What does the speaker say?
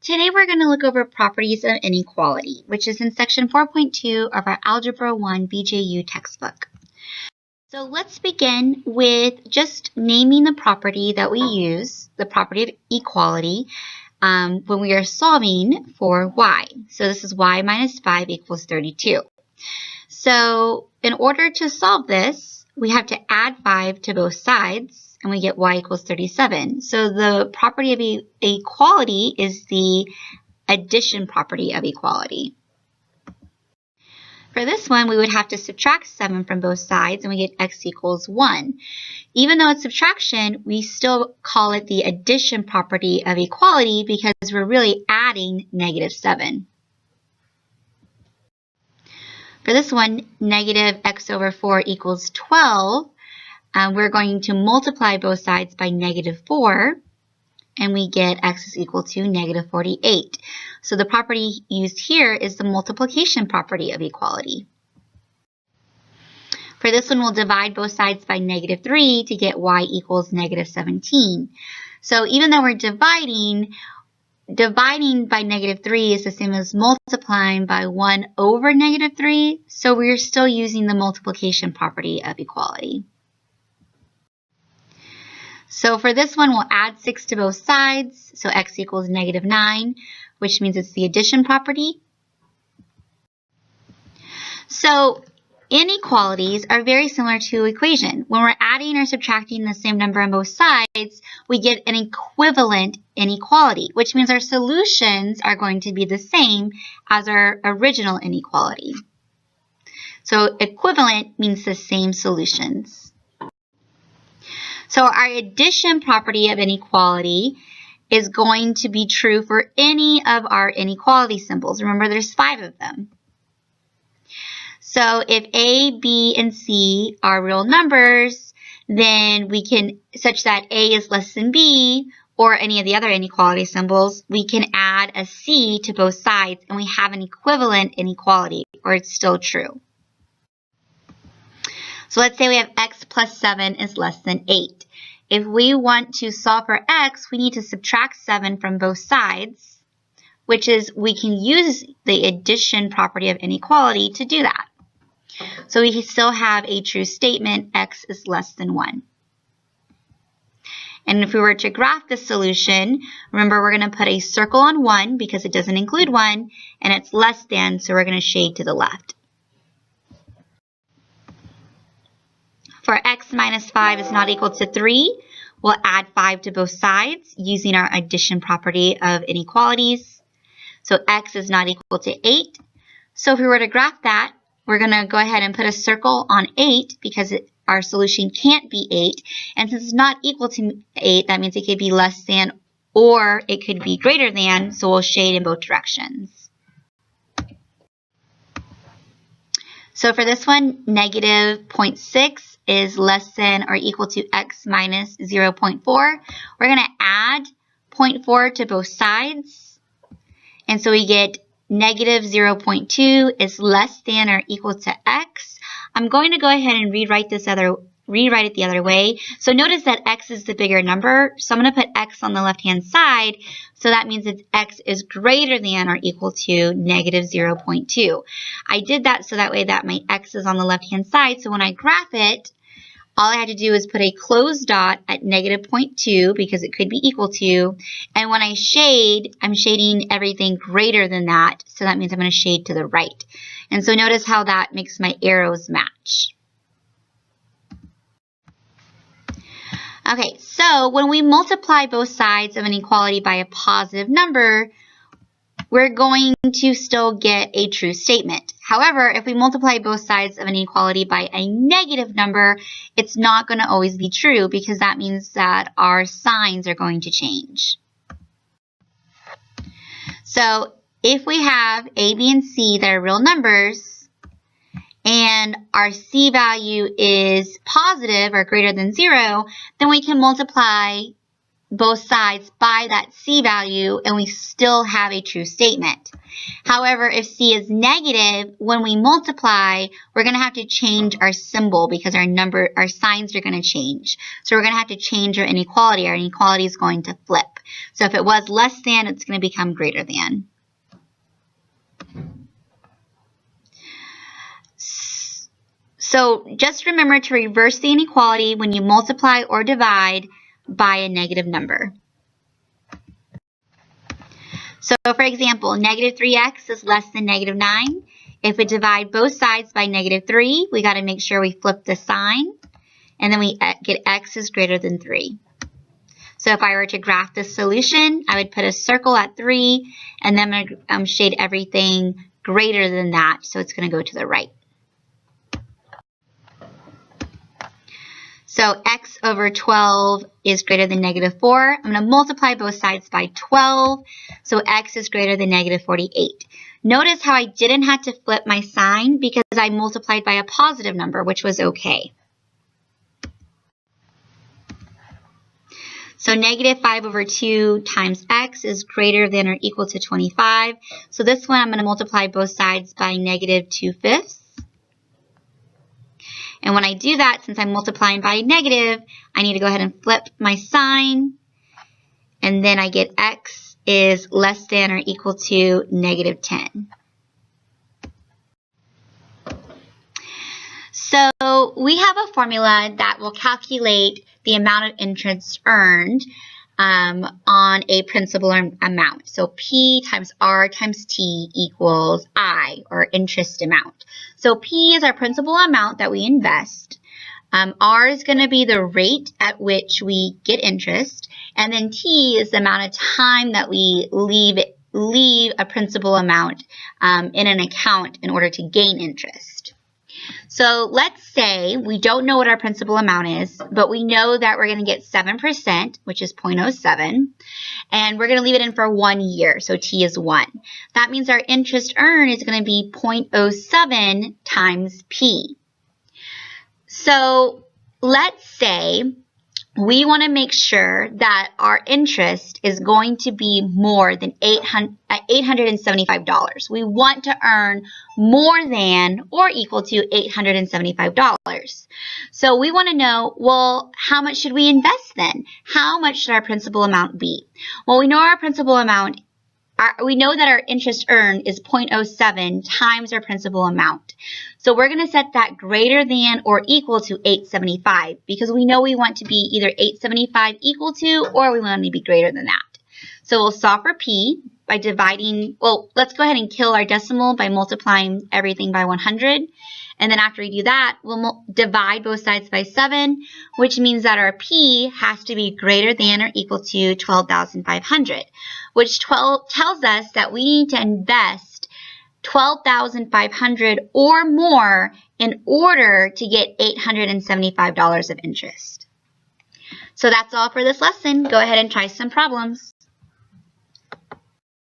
Today we're going to look over properties of inequality, which is in section 4.2 of our Algebra 1 BJU textbook. So let's begin with just naming the property that we use, the property of equality, when we are solving for y. So this is y minus 5 equals 32. So in order to solve this, we have to add 5 to both sides, and we get y equals 37. So the property of equality is the addition property of equality. For this one, we would have to subtract 7 from both sides, and we get x equals 1. Even though it's subtraction, we still call it the addition property of equality because we're really adding negative 7. For this one, negative x over 4 equals 12. We're going to multiply both sides by negative 4, and we get x is equal to negative 48. So the property used here is the multiplication property of equality. For this one, we'll divide both sides by negative 3 to get y equals negative 17. So even though we're dividing by negative 3 is the same as multiplying by 1 over negative 3, so we're still using the multiplication property of equality. So for this one, we'll add 6 to both sides, so x equals negative 9, which means it's the addition property. So inequalities are very similar to equation. When we're adding or subtracting the same number on both sides, we get an equivalent inequality, which means our solutions are going to be the same as our original inequality. So equivalent means the same solutions. So our addition property of inequality is going to be true for any of our inequality symbols. Remember, there's 5 of them. So if A, B, and C are real numbers, then we can, such that A is less than B, or any of the other inequality symbols, we can add a C to both sides, and we have an equivalent inequality, or it's still true. So let's say we have x plus 7 is less than 8. If we want to solve for x, we need to subtract 7 from both sides, which is we can use the addition property of inequality to do that. So we still have a true statement, x is less than 1. And if we were to graph the solution, remember we're going to put a circle on 1 because it doesn't include 1, and it's less than, so we're going to shade to the left. For x minus 5 is not equal to 3, we'll add 5 to both sides using our addition property of inequalities. So x is not equal to 8. So if we were to graph that, we're going to go ahead and put a circle on 8 because our solution can't be 8. And since it's not equal to 8, that means it could be less than or it could be greater than, so we'll shade in both directions. So for this one, negative 0.6 is less than or equal to x minus 0.4. We're going to add 0.4 to both sides. And so we get negative 0.2 is less than or equal to x. I'm going to go ahead and rewrite it the other way. So notice that x is the bigger number. So I'm going to put x on the left-hand side. So that means that x is greater than or equal to negative 0.2. I did that so that way that my x is on the left-hand side. So when I graph it, all I had to do is put a closed dot at negative 0.2 because it could be equal to. And when I shade, I'm shading everything greater than that. So that means I'm going to shade to the right. And so notice how that makes my arrows match. Okay, so when we multiply both sides of an equality by a positive number, we're going to still get a true statement. However, if we multiply both sides of an equality by a negative number, it's not going to always be true because that means that our signs are going to change. So if we have A, B, and C that are real numbers, and our C value is positive or greater than 0, then we can multiply both sides by that C value and we still have a true statement. However, if C is negative, when we multiply, we're going to have to change our symbol because our signs are going to change. So we're going to have to change our inequality. Our inequality is going to flip. So if it was less than, it's going to become greater than. So just remember to reverse the inequality when you multiply or divide by a negative number. So for example, negative 3x is less than negative 9. If we divide both sides by negative 3, we got to make sure we flip the sign, and then we get x is greater than 3. So if I were to graph this solution, I would put a circle at 3, and then I'm going to shade everything greater than that, so it's going to go to the right. So x over 12 is greater than negative 4. I'm going to multiply both sides by 12. So x is greater than negative 48. Notice how I didn't have to flip my sign because I multiplied by a positive number, which was okay. So negative 5 over 2 times x is greater than or equal to 25. So this one I'm going to multiply both sides by negative 2/5. And when I do that, since I'm multiplying by negative, I need to go ahead and flip my sign. And then I get x is less than or equal to negative 10. So we have a formula that will calculate the amount of interest earned on a principal amount. So P times R times T equals I, or interest amount. So P is our principal amount that we invest. R is going to be the rate at which we get interest. And then T is the amount of time that we leave a principal amount in an account in order to gain interest. So let's say we don't know what our principal amount is, but we know that we're going to get 7%, which is 0.07, and we're going to leave it in for 1 year, so T is 1. That means our interest earned is going to be 0.07 times P. So let's say we want to make that our interest is going to be more than $875. We want to earn more than or equal to $875. So we want to know, well, how much should we invest then? How much should our principal amount be? Well, we know our principal amount. We know that our interest earned is 0.07 times our principal amount. So we're going to set that greater than or equal to 875 because we know we want to be either 875 equal to or we want to be greater than that. So we'll solve for P by dividing, well, let's go ahead and kill our decimal by multiplying everything by 100. And then after we do that, we'll divide both sides by 7, which means that our P has to be greater than or equal to 12,500, which tells us that we need to invest $12,500 or more in order to get $875 of interest. So that's all for this lesson. Go ahead and try some problems.